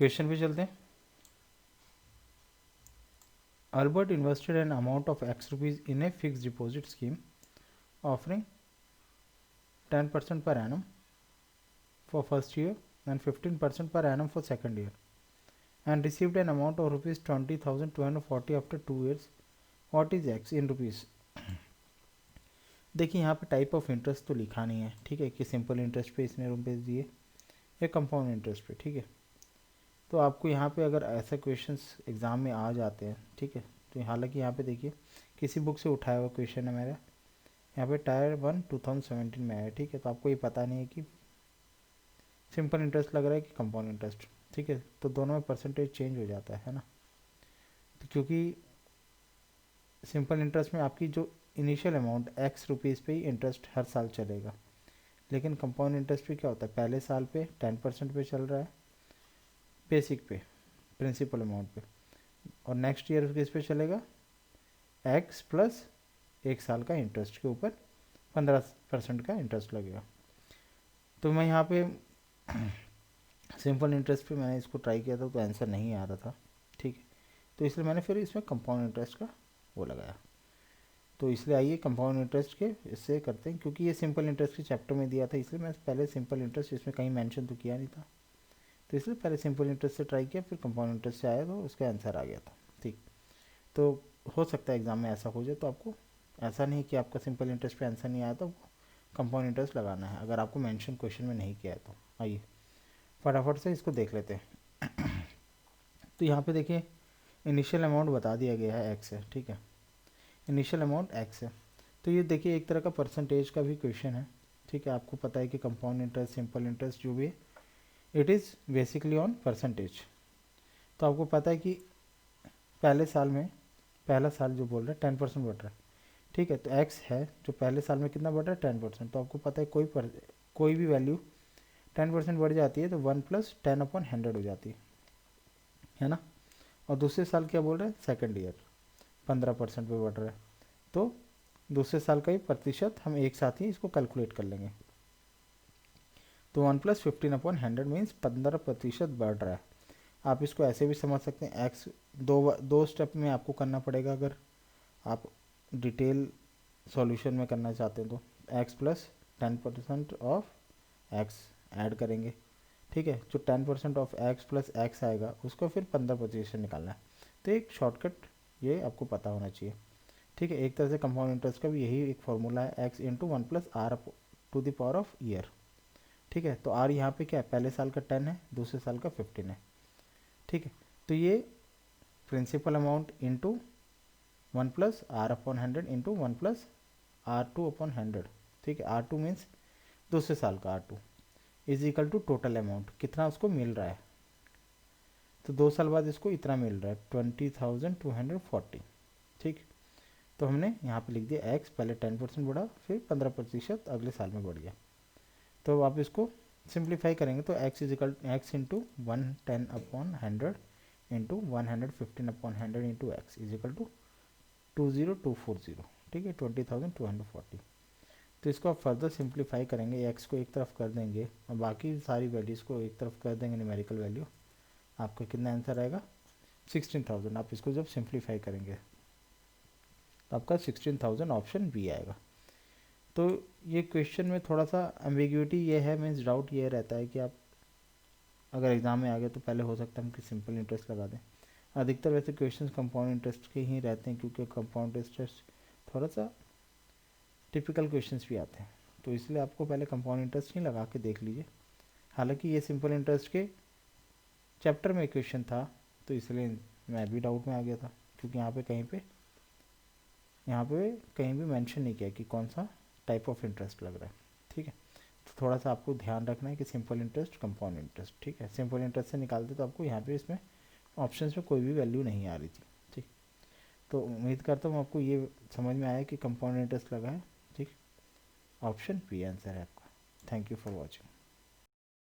Question पे चलते हैं। Albert invested an amount of X rupees in a fixed deposit scheme offering 10% per annum for first year and 15% per annum for second year and received an amount of rupees 20,240 after 2 years. What is X in rupees? देखिए यहाँ पे type of interest तो लिखा नहीं है, ठीक है, कि सिंपल इंटरेस्ट पे इसने रुपये दिए या कंपाउंड इंटरेस्ट पे, ठीक है। तो आपको यहाँ पे अगर ऐसे क्वेश्चंस एग्ज़ाम में आ जाते हैं, ठीक है, तो हालांकि यहाँ पे देखिए किसी बुक से उठाया हुआ क्वेश्चन है मेरा, यहाँ पे टायर 1 2017 में आया, ठीक है। तो आपको ये पता नहीं है कि सिंपल इंटरेस्ट लग रहा है कि कंपाउंड इंटरेस्ट, ठीक है। तो दोनों में परसेंटेज चेंज हो जाता है ना। तो क्योंकि सिंपल इंटरेस्ट में आपकी जो इनिशियल अमाउंट एक्स रुपीज़ पे ही इंटरेस्ट हर साल चलेगा, लेकिन कंपाउंड इंटरेस्ट पे क्या होता है, पहले साल पे 10% पे चल रहा है बेसिक पे, प्रिंसिपल अमाउंट पे, और नेक्स्ट ईयर किस पे चलेगा, एक्स प्लस एक साल का इंटरेस्ट के ऊपर 15% का इंटरेस्ट लगेगा। तो मैं यहाँ पे सिंपल इंटरेस्ट पे मैंने इसको ट्राई किया था तो आंसर नहीं आ रहा था, ठीक है। तो इसलिए मैंने फिर इसमें कंपाउंड इंटरेस्ट का वो लगाया। तो इसलिए आइए कंपाउंड इंटरेस्ट के इससे करते हैं, क्योंकि ये सिंपल इंटरेस्ट के चैप्टर में दिया था, इसलिए मैं पहले सिंपल इंटरेस्ट इसमें कहीं मेंशन तो किया नहीं था, तो इसलिए पहले सिंपल इंटरेस्ट से ट्राई किया, फिर कंपाउंड इंटरेस्ट से आया तो उसका आंसर आ गया था, ठीक। तो हो सकता है एग्ज़ाम में ऐसा हो जाए, तो आपको ऐसा नहीं कि आपका सिंपल इंटरेस्ट पे आंसर नहीं आया तो कंपाउंड इंटरेस्ट लगाना है, अगर आपको मेंशन क्वेश्चन में नहीं किया है तो। आइए फटाफट से इसको देख लेते हैं। तो यहाँ पे देखिए इनिशियल अमाउंट बता दिया गया है एक्स है, ठीक है, इनिशियल अमाउंट एक्स है। तो ये देखिए एक तरह का परसेंटेज का भी क्वेश्चन है, ठीक है। आपको पता है कि कंपाउंड इंटरेस्ट सिंपल इंटरेस्ट जो भी है it is basically on percentage. तो आपको पता है कि पहले साल में, पहला साल जो बोल रहा है 10% बढ़ रहा है, ठीक है। तो एक्स है जो पहले साल में कितना बढ़ रहा है 10%। तो आपको पता है कोई भी वैल्यू 10% बढ़ जाती है तो 1 + 10/100 हो जाती है ना। और दूसरे साल क्या बोल रहा है, सेकेंड ईयर 15% पे बढ़ रहा है, तो दूसरे साल का ही प्रतिशत हम एक साथ ही इसको कैलकुलेट कर लेंगे। तो 1 + 15/100 मीन्स 15% बढ़ रहा है। आप इसको ऐसे भी समझ सकते हैं, एक्स दो स्टेप में आपको करना पड़ेगा अगर आप डिटेल सॉल्यूशन में करना चाहते हैं तो। X plus 10% of x add करेंगे, ठीक है। जो 10% ऑफ एक्स प्लस एक्स आएगा उसको फिर 15% निकालना है। तो एक शॉर्टकट ये आपको पता होना चाहिए, ठीक है। एक तरह से कंपाउंड इंटरेस्ट का भी यही एक फॉर्मूला है, एक्स इंटू 1 + r⁴ ईयर, ठीक है। तो आर यहाँ पे क्या है, पहले साल का 10 है, दूसरे साल का 15 है, ठीक है। तो ये principal amount into 1 + r/100 into 1 + r2/100, ठीक है। r2 मीन्स दूसरे साल का r2 is equal to total amount, कितना उसको मिल रहा है। तो 2 साल बाद इसको इतना मिल रहा है 20,240, ठीक। तो हमने यहाँ पे लिख दिया एक्स पहले 10% बढ़ा, फिर 15% अगले साल में बढ़ गया। तो आप इसको सिंप्लीफाई करेंगे तो X is equal X into 110/100 into 115/100 into X is equal to 20240, ठीक है, 20,240। तो इसको आप फर्दर सिंप्लीफाई करेंगे, एक्स को एक तरफ कर देंगे और बाकी सारी वैल्यूज़ को एक तरफ कर देंगे न्यूमेरिकल वैल्यू, आपका कितना आंसर आएगा 16,000। आप इसको जब सिंप्लीफाई करेंगे तो आपका 16,000 ऑप्शन बी आएगा। तो ये क्वेश्चन में थोड़ा सा एम्बिग्यूटी ये है, मीन्स डाउट ये रहता है कि आप अगर एग्ज़ाम में आ गए तो पहले हो सकता है हम कि सिंपल इंटरेस्ट लगा दें। अधिकतर वैसे क्वेश्चंस कंपाउंड इंटरेस्ट के ही रहते हैं, क्योंकि कंपाउंड इंटरेस्ट थोड़ा सा टिपिकल क्वेश्चंस भी आते हैं, तो इसलिए आपको पहले कंपाउंड इंटरेस्ट ही लगा के देख लीजिए। हालांकि ये सिंपल इंटरेस्ट के चैप्टर में क्वेश्चन था तो इसलिए मैं भी डाउट में आ गया था, क्योंकि यहाँ पे कहीं भी मेंशन नहीं किया कि कौन सा टाइप ऑफ इंटरेस्ट लग रहा है, ठीक है। तो थोड़ा सा आपको ध्यान रखना है कि सिंपल इंटरेस्ट कंपाउंड इंटरेस्ट, ठीक है। सिंपल इंटरेस्ट से निकालते तो आपको यहाँ पे इसमें ऑप्शंस में कोई भी वैल्यू नहीं आ रही थी, ठीक। तो उम्मीद करता हूँ आपको ये समझ में आया कि कंपाउंड इंटरेस्ट लगा है, ठीक। ऑप्शन बी आंसर है आपका। Thank you for watching.